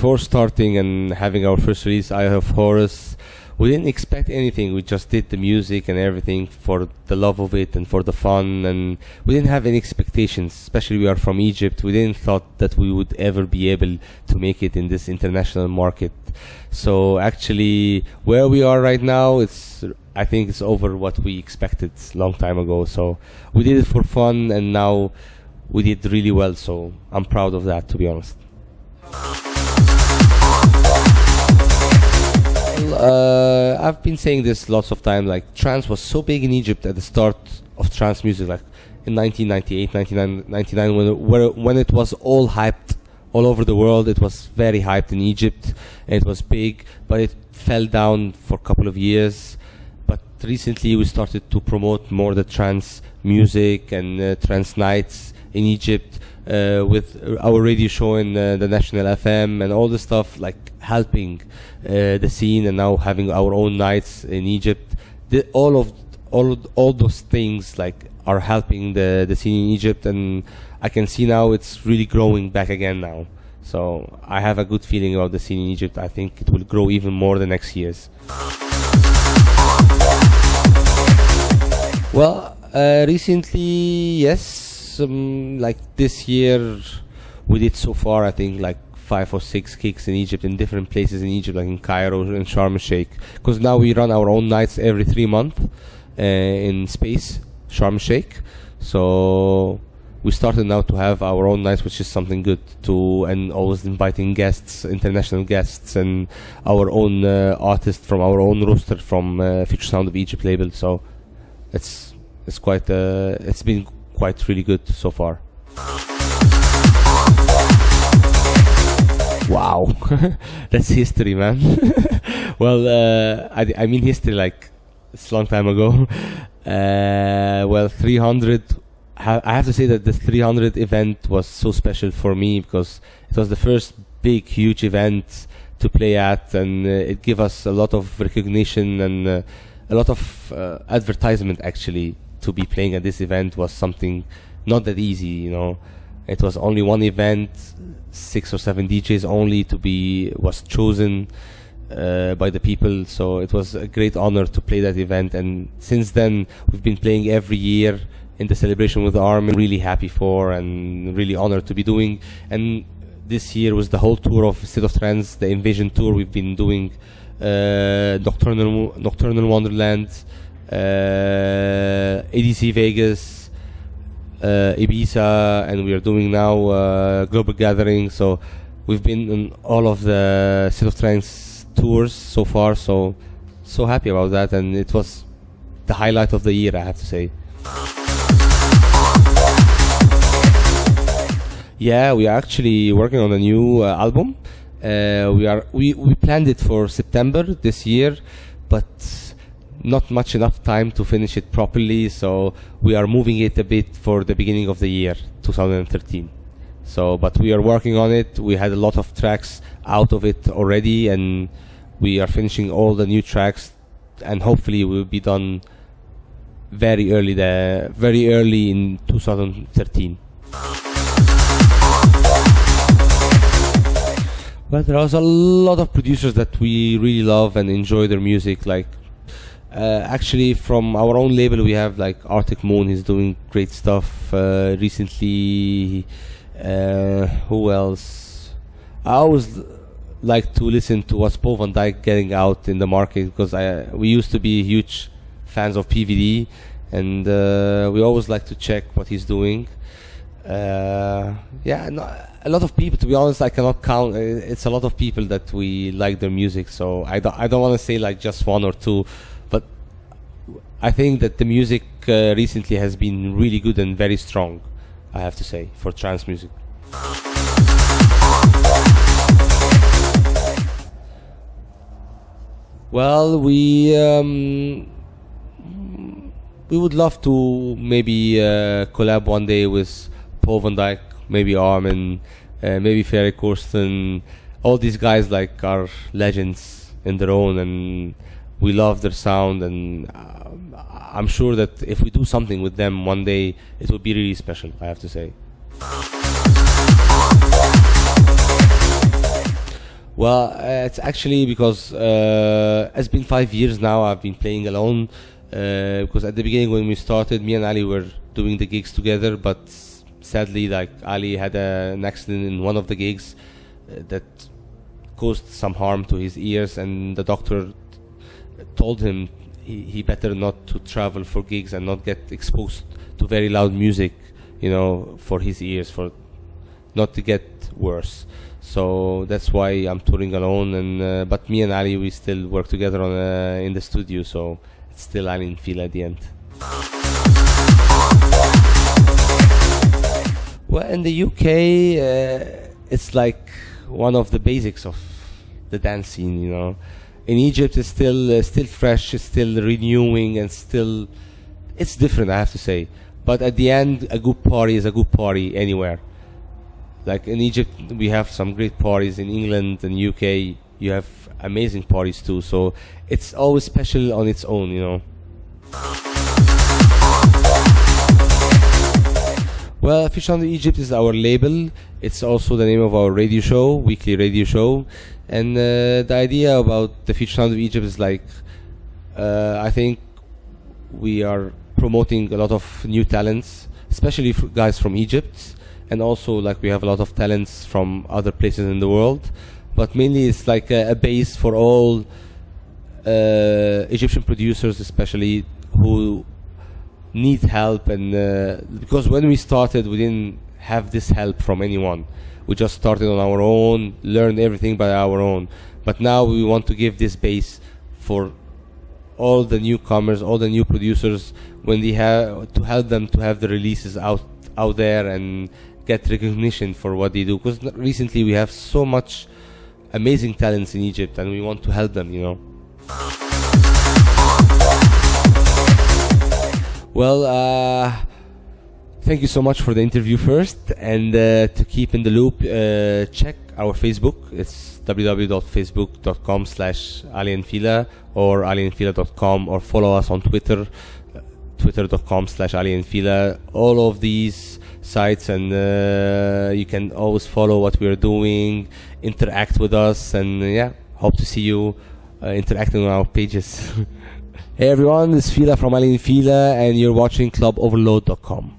before starting and having our first release, Eye of Horus, we didn't expect anything. We just did the music and everything for the love of it and for the fun, and we didn't have any expectations. Especially we are from Egypt. We didn't thought that we would ever be able to make it in this international market. So actually, where we are right now, I think it's over what we expected long time ago. So we did it for fun, and now we did really well. So I'm proud of that, to be honest. I've been saying this lots of time, like trance was so big in Egypt at the start of trance music, like in 1998, 99, when it was all hyped all over the world. It was very hyped in Egypt, and it was big, but it fell down for a couple of years. But recently we started to promote more the trance music and trance nights in Egypt, with our radio show in the National FM and all the stuff, like helping the scene, and now having our own nights in Egypt. All those things like are helping the scene in Egypt, and I can see now it's really growing back again now. So I have a good feeling about the scene in Egypt. I think it will grow even more the next years. Well, recently, yes. Like this year we did so far, I think, like 5 or 6 gigs in Egypt, in different places in Egypt, like in Cairo and Sharm el-Sheikh, because now we run our own nights every 3 months in space, Sharm el-Sheikh. So we started now to have our own nights, which is something good too, and always inviting guests, international guests, and our own artists from our own roster from Future Sound of Egypt label. So it's quite it's been quite really good so far. Wow. That's history, man. Well, I mean history, like it's a long time ago. Well, 300, I have to say that the 300 event was so special for me, because it was the first big huge event to play at, and it gave us a lot of recognition and a lot of advertisement. Actually, to be playing at this event was something not that easy, you know. It was only one event, 6 or 7 DJs only was chosen by the people. So it was a great honor to play that event, and since then we've been playing every year in the celebration with the army. Really happy for, and really honored to be doing. And this year was the whole tour of State of Trance, the Invasion tour. We've been doing Nocturnal Wonderland, ADC Vegas, Ibiza, and we are doing now Global Gathering. So we've been on all of the State of Trance tours so far, so happy about that, and it was the highlight of the year, I have to say. Yeah, we are actually working on a new album. We planned it for September this year, but not much enough time to finish it properly, so we are moving it a bit for the beginning of the year 2013. So, but we are working on it. We had a lot of tracks out of it already, and we are finishing all the new tracks, and hopefully we'll be done very early in 2013. But there are a lot of producers that we really love and enjoy their music. Like actually, from our own label, we have like Arctic Moon. He's doing great stuff recently. Who else? I always like to listen to what's Paul van Dyk getting out in the market, because we used to be huge fans of PVD, and we always like to check what he's doing. Yeah, no, a lot of people, to be honest, I cannot count. It's a lot of people that we like their music, so I don't want to say like just one or two, but I think that the music recently has been really good and very strong, I have to say, for trance music. Well, we would love to maybe collab one day with Paul van Dyk, maybe Armin, maybe Ferry Corsten. All these guys like are legends in their own, and we love their sound, and I'm sure that if we do something with them one day, it will be really special, I have to say. Well, it's actually because it's been 5 years now. I've been playing alone. Because at the beginning when we started, me and Ali were doing the gigs together, but sadly, like, Ali had an accident in one of the gigs that caused some harm to his ears, and the doctor told him he better not to travel for gigs and not get exposed to very loud music, you know, for his ears, for not to get worse. So that's why I'm touring alone, and but me and Ali, we still work together on in the studio, so it's still Aly Fila at the end. Well, in the UK, it's like one of the basics of the dance scene, you know. In Egypt, it's still fresh, it's still renewing, and still, it's different, I have to say. But at the end, a good party is a good party anywhere. Like in Egypt, we have some great parties. In England and UK, you have amazing parties too. So it's always special on its own, you know. Well, Future Sound of Egypt is our label. It's also the name of our radio show, weekly radio show. And the idea about the Future Sound of Egypt is like, I think we are promoting a lot of new talents, especially for guys from Egypt. And also, like, we have a lot of talents from other places in the world. But mainly it's like a base for all Egyptian producers, especially, who need help. And because when we started, we didn't have this help from anyone. We just started on our own, learned everything by our own. But now we want to give this base for all the newcomers, all the new producers, when they have to help them to have the releases out there and get recognition for what they do. Because recently we have so much amazing talents in Egypt, and we want to help them, you know. Well, thank you so much for the interview first, and to keep in the loop, check our Facebook. It's www.facebook.com/Aly Fila or alyfila.com, or follow us on Twitter, twitter.com/Aly Fila. All of these sites, and you can always follow what we're doing, interact with us, and yeah, hope to see you interacting on our pages. Hey everyone, this is Fila from Aly Fila, and you're watching Cluboverload.com.